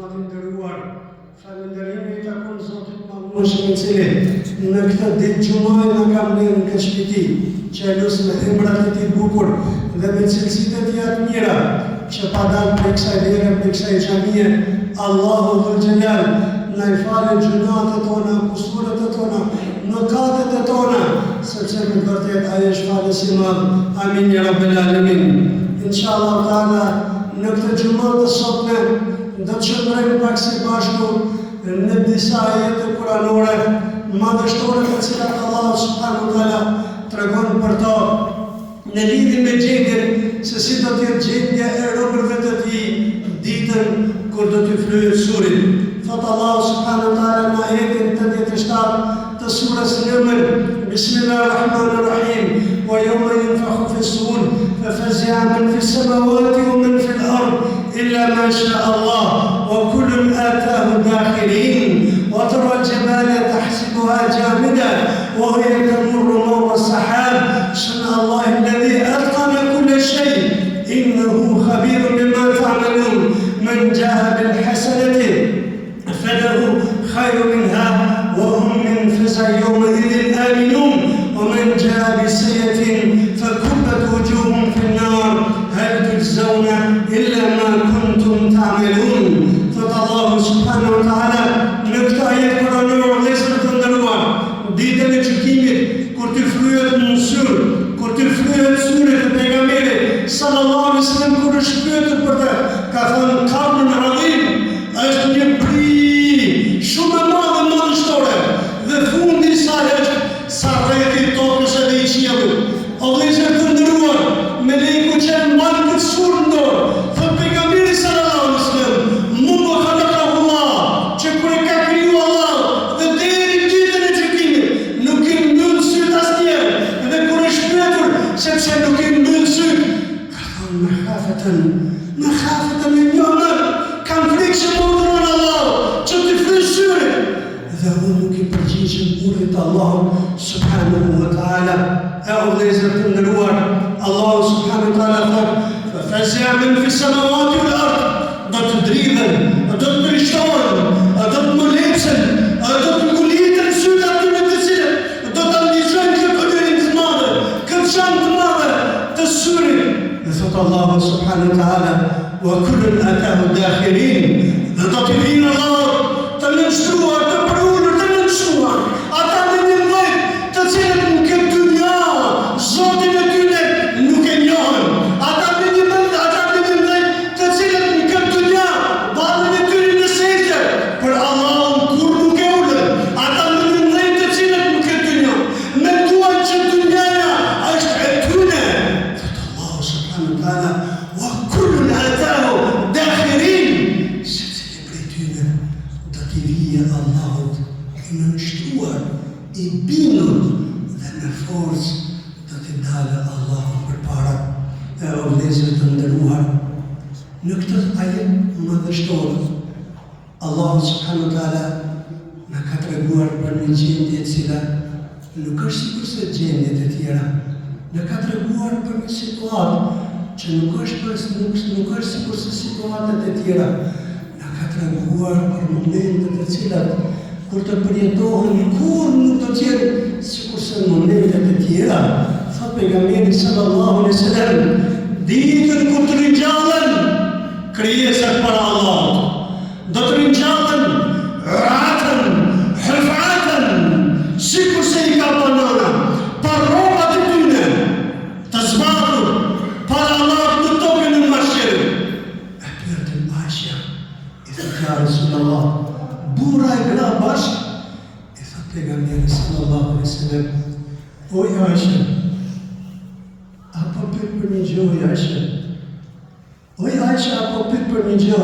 muslimatin nderuar, falënderimi i takon Zotit Madhëshëm i cili në këtë ditë xumaj na ka mbledhur në këtë shtëpi, që e lutem me emrat e tij bukur dhe me cilësitë e tij të mira, që pa dalë prej kësaj vere, prej kësaj xhamie, Allahu Dhul Xhelal na i falë gjunatet tona, kusuret tona, mëkatet tona, sepse në vërtet ai është falës i madh. Amin ya rabbel alamin. Inshallah taala në këtë xhumë të sotme do të shndrojmë pak së bashku në disa ajete kuranore madhështore të cilat Allah subhanahu wa taala tregon për to në lidhje me gjendjen se si do të jetë gjendja e robërve të tij ditën kur do të flyhet suri. Thot Allah subhanahu wa taala në ajetin 87 të surës Naml: Bismillahirrahmanirrahim. ويوم ينفخ في الصور ففزع من في السماوات ومن في الأرض إلا ما شاء الله وكل آتاه داخرين وترى الجبال تحسبها جامدة وهي تمر مر السحاب صنع الله الذي أتقن كل شيء إنه خبير بما تعملون من جاء بالحسنة فله خير منها وهم من فزع يومئذ آمنون ومن جاء بسيئة فكبت وجوههم في النار هل تجزون إلا ما كنتم تعملون. فالله سبحانه وتعالى نكتة آيات قرآنية ليست تندروا ditën e gjykimit kur të fryhet në syr, kur të fryhet syri të pejgamberit sallallahu alaihi wasallam, kur është pyetur për të, ka thënë karnun adhim, është një pri shumë e madhe madhështore dhe fundi i saj është sa rreti i tokës edhe i qiellit. O vëllezër të nderuar, melekut që e mban këtë surë në dorë, thot pejgamberi sallallahu alaihi wasallam, mundu khalaqahullah, që kur e ka kriju Allah dhe deri ditën e gjykimit nuk i mbyll syt asnjëherë, dhe kur është pyetur sepse nuk i mbyll syt, ka thënë makhafatan min yawm, kam frikë që më urdhëron Allah që të fryj syrin, dhe unë nuk i përgjigjem urdhit të Allahut subhanahu wa taala. E o vëllezër të nderuar, Allahu subhanahu wa taala thot: "Fafaz'a min fi samawati wal ard", do të dridhen, do të përshtohen, do të molecën, do të nguliten syt aty të cilët do ta ndjejnë këtë pëllim të madh, këtë çantë të madhe të syrit. Dhe thot Allahu subhanahu wa taala: "Wa kullun atahu dakhirin", dhe do të vinë Allah të nënshtruar, të përulur, të nënshtruar, ata me një lloj të cilët në këtë dynja Zotin e tyre nuk e njohin, ata me një lloj të cilët në këtë dynja ballen e tyre në sejdë për Allahun kur nuk e ulën, ata me një lloj të cilët në këtë dynja menduan që dynjaja është e tyre. Thot Allahu subhanahu wa taala: "Wa kullun atahu dakhirin", secili prej tyre do t'i vijë Allahut i nënshtruar, i bindur dhe me forcë do t'i dalë Allahut përpara. E o vëllezër të nderuar, në këtë ajet madhështor, Allahu subhanahu wa taala na ka treguar për një gjendje e cila nuk është sikurse gjendjet e tjera. Na ka treguar për një situatë që nuk është sikurse situatat e tjera. Na ka treguar për momentet e cilat kur të përjetohen kur nuk do të jenë sikurse momentet e tjera. Thot pejgamberi sallallahu alaihi wasallam: "Ditën kur të ringjallen krijesat para Allahut, do të ringjallen ratën, hëfatën, sikurse i ka banana, pa rrobat e tyre, të zbatur para Allahut në tokën e mashirë." E pyetën Aisha, i thot: "Ja Rasulullah, burra e gra bashkë?" I thot pejgamberi sallallahu alaihi wasallam: "O Aisha, apo pyet për një gjë, Aisha? O Aisha, apo pyet për një gjë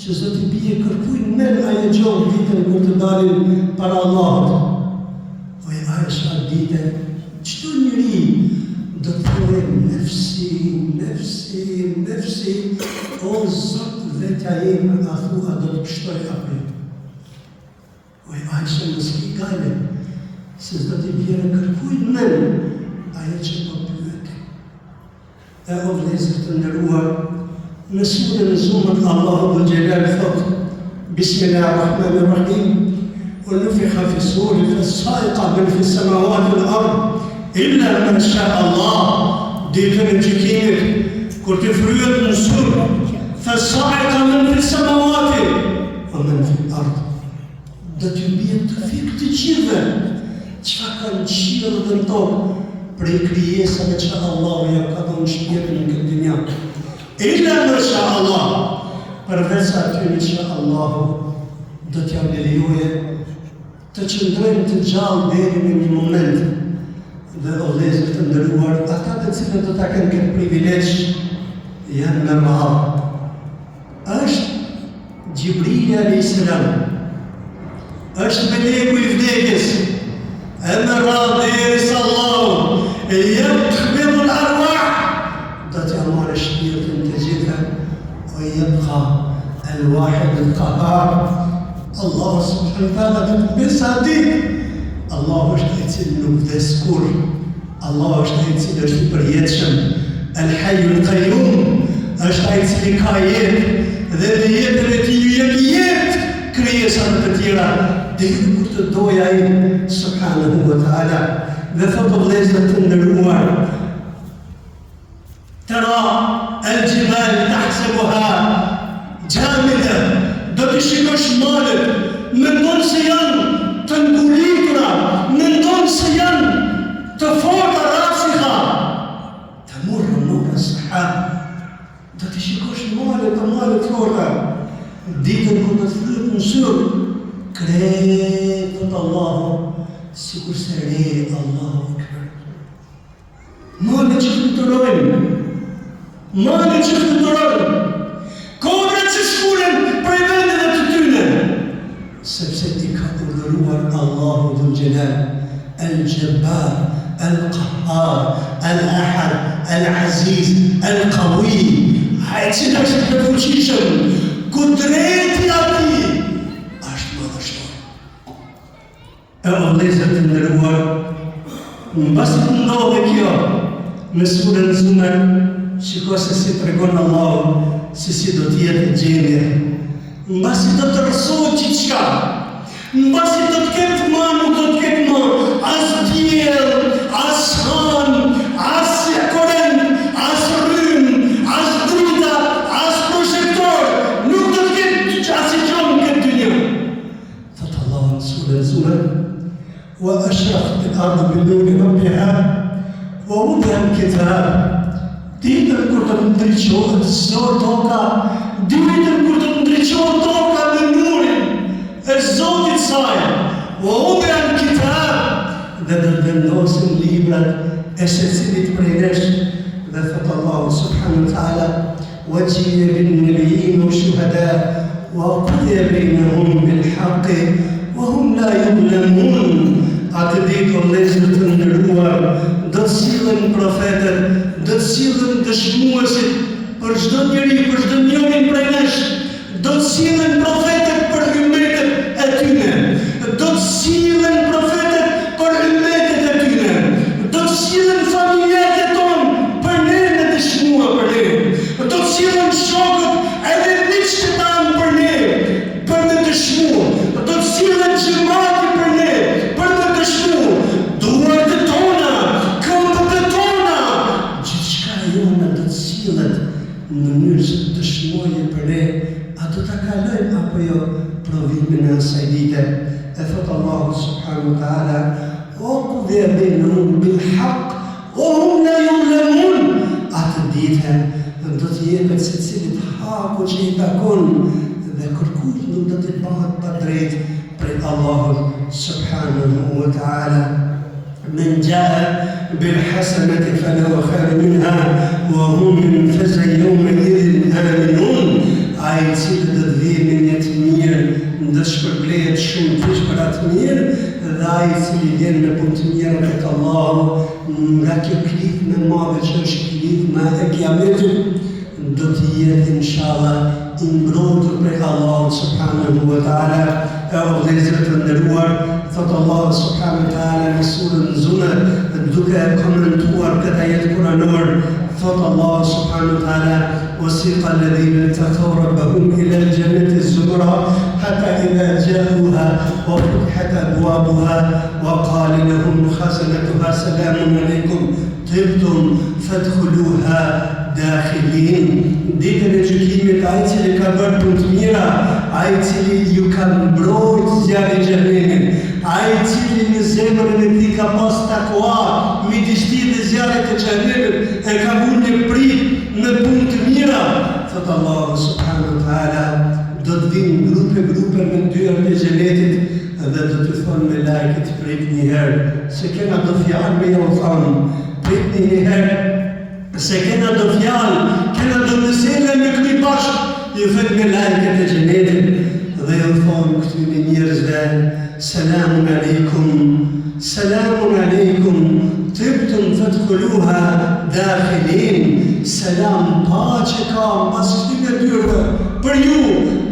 që zot i bie kërkujnë me ajo gjë ditën kur të dalin para Allahut." O Aisha, ditën çdo njeri do të thojë nefsi, o Zot, vetja ime a thua do të pështoj apo. O Aisha, mos i gale, se s'do t'i bjerë kërkujnë men ajo që po pyet. E o vëllezër të nderuar, në surën e Zumar Allahu Dhul Xhelal thot: بسم الله الرحمن الرحيم ونفخ في الصور فالصاعقة من في السماوات والأرض إلا من شاء الله ديتن جكير كنت فريد من سور فالصاعقة من في السماوات ومن في الأرض do t'ju bie të fik të gjithëve çka kanë qiell dhe në tokë prej krijesave që Allahu ja ka dhënë shpirtin në këtë dynjë. Illa masha Allah, përveç atyre që Allahu do t'ja lejojë të qëndrojnë të gjallë deri në një moment. Dhe o vëllezër të nderuar, ata të cilët do ta kenë këtë privilegj janë me radhë. Është Gjibrili alayhis salam, është meleku i vdekjes, e me radhë derisa Allahu e jep khbirul arwah, do t'ja marrë shpirtin të gjitha, o yabqa al-wahid al-qahhar. Allahu subhanahu wa ta'ala të besati. Allahu është ai cili nuk vdes kur. Allahu është ai cili është i përjetshëm. Al-Hayyul Qayyum është ai cili ka jetë dhe në jetën e tij ju jep jetë krijesat të tjera. Dhe kur të dojë ai subhanahu wa ta'ala. Dhe thotë vëllezër të nderuar, tara al-jibal tahsabuha jamida, do të shikosh malet, mendon se janë të ngulitura, mendon se janë të forta rasikha, të murë nura sahab, do të shikosh malet forta, ditën kur të flyt në syr, kretë Allahu, sikur se re Allahu akbar. Malet që fluturojnë, kodra që shkuren prej vendeve të tyne, sepse i ka urdhëruar Allahu dhul Jalal, al-Jabbar, al-Qahhar, al-Ahad, al-Aziz, al-Qawi, ai cili është i fuqishëm, kudreti ati është madhështor. E o vëllezër të nderuar, mbasi të ndodhe kjo në surën Zumar, shiko se si tregon Allahu se si do t'jetë gjendja. Mbasi do të rësohet gjithçka, mbasi do të ketë ma, nuk do të ketë ma, as diell, as han, as korrent, as rrym, as drita, as projektor, nuk do të ketë asnjë gjë në këtë dynjë. Thot Allahu në surën Zumar, wa ashraqat al-ardu bi-nuri rabbiha wa wudi'a al-kitab. Ditën kur të ndriçohet zor toka, ditën kur të ndriçohet toka me nurin e Zotit saj, wa wudi'a al-kitab, dhe do vendosin librat e secilit prej nesh, dhe thot Allahu subhanahu wa ta'ala, وجيء بالنبيين والشهداء وقضي بينهم بالحق وهم لا يظلمون. Atë ditë vëllezër të nderuar, do të sillen profetët, do të sillen dëshmuesit për çdo njeri, për çdo njërin prej nesh, do të sillen profetët për ymmetet e tyre, do të sillen profetët për ymmetet e tyre, do të sillen familjarët tonë për ne në dëshmua për ne, do të sillen shokët edhe miqtë tanë për ne, për në dëshmua, do të sillen xhamati për ne, për në dëshmua, duart e tona, këmbët e tona, gjithçka jona do të sillet në mënyrë që të dëshmojë për ne, a do ta kalojmë apo jo provimin e asaj dite. E thot Allahu subhanahu wa ta'ala, وَقُضِيَ بَيْنَهُمْ بِالْحَقِّ وَهُمْ لَا يُظْلَمُونَ. Atë ditë do të jepet secilit haku që i takon dhe kërkush nuk do të bëhet pa drejt prej Allahut subhanahu wa ta'ala. من جاء بالحسنة فله خير منها وهم من فزع يومئذ آمنون. Ai cili do të vijë me një të mirë, do të shpërblehet shumë keq për atë mirë, dhe ai cili vjen me punë të mira tek Allahu, nga kjo klip më madhe që është klipja e Kiametit, do të jetë inshallah i mbrojtur prej Allahut subhanahu wa ta'ala. E o vëllezër të nderuar, thot Allahu subhanahu wa ta'ala në surën Zumar, duke komentuar këtë ajet kuranor, thot Allahu subhanahu wa ta'ala: وسيق الذين اتقوا ربهم إلى الجنة زمرا إذا جاءوها وفتحت أبوابها وقال لهم خزنتها سلام عليكم طبتم فادخلوها dakhilin. Ditën e gjykimit, ai i cili ka bërë punë të mira, ai i cili ju ka mbrojtë zjarri i xhenemit, ai i cili në zemrën e tij ka pas takua, midis tij dhe zjarrit të xhenemit, e ka vënë një prit në punë të mira. Thot Allahu subhanahu wa taala, do të vinë grupe me dyert e xhenetit dhe do të thonë me lajket prit një herë, se kena do fjalë me ju thonë, prit një herë. Se kena do fjallë, kena do mësele me këmi bashkë, ju fëtë me lajket e xhenetit dhe ju thonë këtyre njerëzve, selamun alaikum, tibtum fadkhuluha dakhilin, selam, paqe ka mbas këtyre dyrëve, për ju,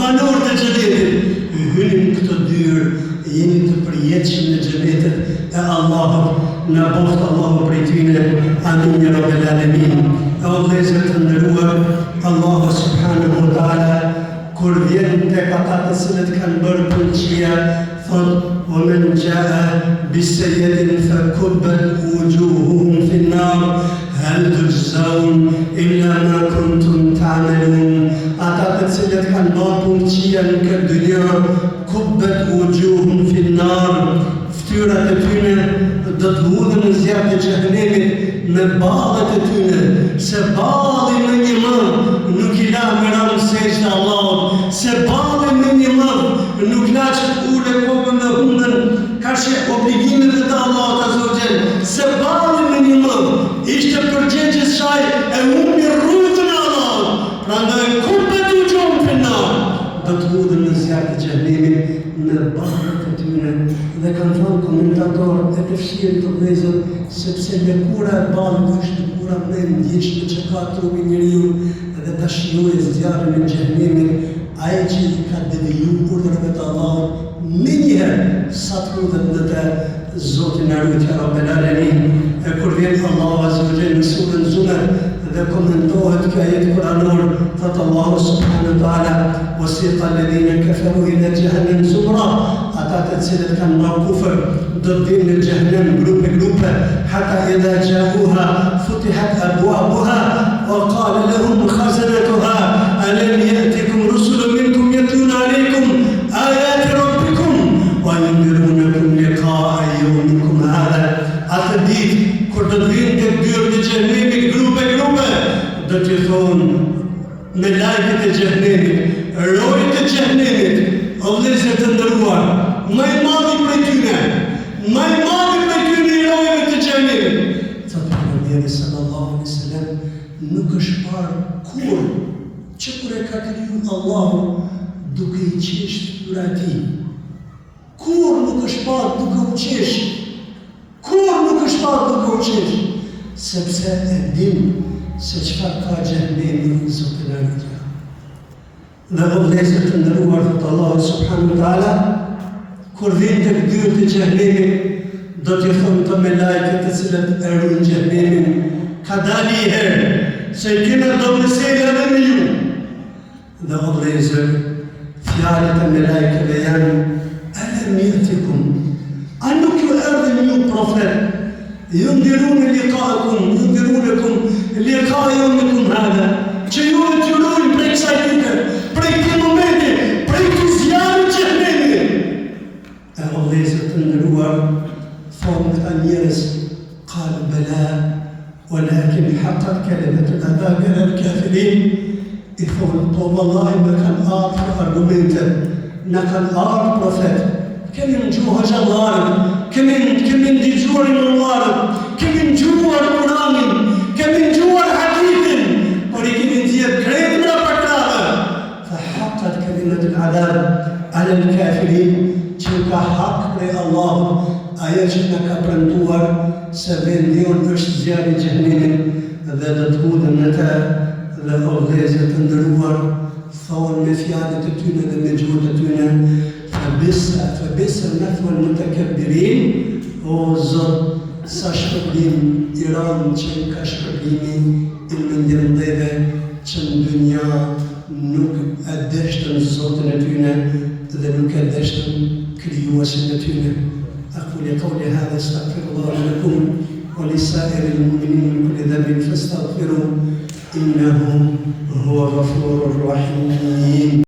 banorët e xhenetit, hynin këto dyrë, jeni të përjetshëm në xhenetet e Allahut. Në boftë Allahu prej tyne, amin ya rabbel alamin. O vëllezër të nderuar, Allahu subhanahu wa taala kur vjen tek ata të cilët kanë bërë punë, thot: "Wa man jaa bis-sayyi'atin fakubbat wujuhuhum fi an-nar, hal tujzaun illa ma kuntum ta'malun." Ata të cilët kanë bërë punë në këtë dynjë, kubbat wujuhuhum fi an-nar, fytyrat e tyre do të hudhen në zjarrin e xhenemit me ballet e tyre, se balli në një mën nuk i la me ranë sejtë Allahut, se balli në një mën nuk la që të ule kokën dhe hundën, ka që obligimet dhe të Allahut azza wa jall, se balli në një mën ishte përgjegjës saj e humbi rrugën e Allahut, prandaj kubbat wujuhum fi an-nar, do të hudhen në zjarrin e xhenemit me ballet e tyre. Dhe kanë thonë komentatorët e të fshirë të vëllezër, sepse lëkura e ballit është lëkura më e ndjeshme që ka trupi njeriu, dhe ta shijojë zjarrin e xhenemit, ai që i ka deviju urdhrat e Allahut më njëherë sa të hudhet në të Zotin e rujtja Rabbel Alamin. E kur vjen Allahu azza wa jalla në surën Zumar dhe komentohet kjo ajet kuranor, thot Allahu subhanahu wa taala: "Wasiqa alladhina kafaru ila jahannam zumra", ata të cilët kanë bërë kufër do të vinë në xhenem grupe, hatta idha ja'uha futihat abwabuha wa qala lahum khazanatuha alam ya'tikum rusulun minkum yatluna alaykum ayati rabbikum wa yunzirunakum liqa'a yawmikum hadha. Atë ditë kur do të vinë të dyert e xhenemit grupe, do të thonë me lajket e xhenemit, rojët e xhenemit, o vëllezër të nderuar, më i madhi prej tyre i rojëve të xhenemit. Thotë pejgamberi sallallahu alaihi wasallam, nuk është parë kur që kur e ka kriju Allahu duke i qesh fytyra e tij. Kur nuk është parë duke u qesh. Sepse e dim se çfarë ka xhenemi në Zotin e rujtja. Dhe o vëllezër të nderuar, thot Allahu subhanahu wa taala, kur vjen tek dyert e xhenemit, do t'i thonë të me lajket të cilët e ruajnë xhenemin, ka dalë një herë, se i kena do mësejnë edhe me ju. Dhe o vëllezër, fjalët e me lajkeve janë: "Alam ya'tikum", a nuk ju erdhën ju profet, yundiruna liqa'akum liqa yawmikum hadha, që ju e t'jurojnë prej kësaj dite, prej këtij momenti, prej këtij zjarri i xhenemit. E o vëllezër të nderuar, thonë këta njerëz: "Qalu bala, walakin haqqat kalimatu al-'adhabi 'ala al-kafirin." I thonë: "Po vallahi me kanë ardhur argumente, na kanë ardhur profet, kemi ngjuar xhallarët, kemi ndigjuar imamlarët, kemi ngjuar Kur'anin, kemi ngjuar hadithin, por i kemi ndjer krejt nga pakrave. Fa haqqat kalimatu al-'adhab 'ala al-kafirin", që ka hak prej Allahut ajo që na ka premtuar se vendi jonë është zjarri i xhenemit dhe do të hudhen në të. Dhe o vëllezër të nderuar, thonë me fjalët e tyre dhe me gjuhën e tyre: "Fabisa mathwal mutakabbirin", o Zot, sa shpërblim i rëndë që ka shpërbimi i mendjendheve që në dynja nuk e deshtën Zotin e tyne dhe nuk e ndeshtën krijuesin e tyne. أقول قولي هذا استغفر الله لكم ولسائر المؤمنين من كل ذنب فاستغفروه إنه هو غفور رحيم.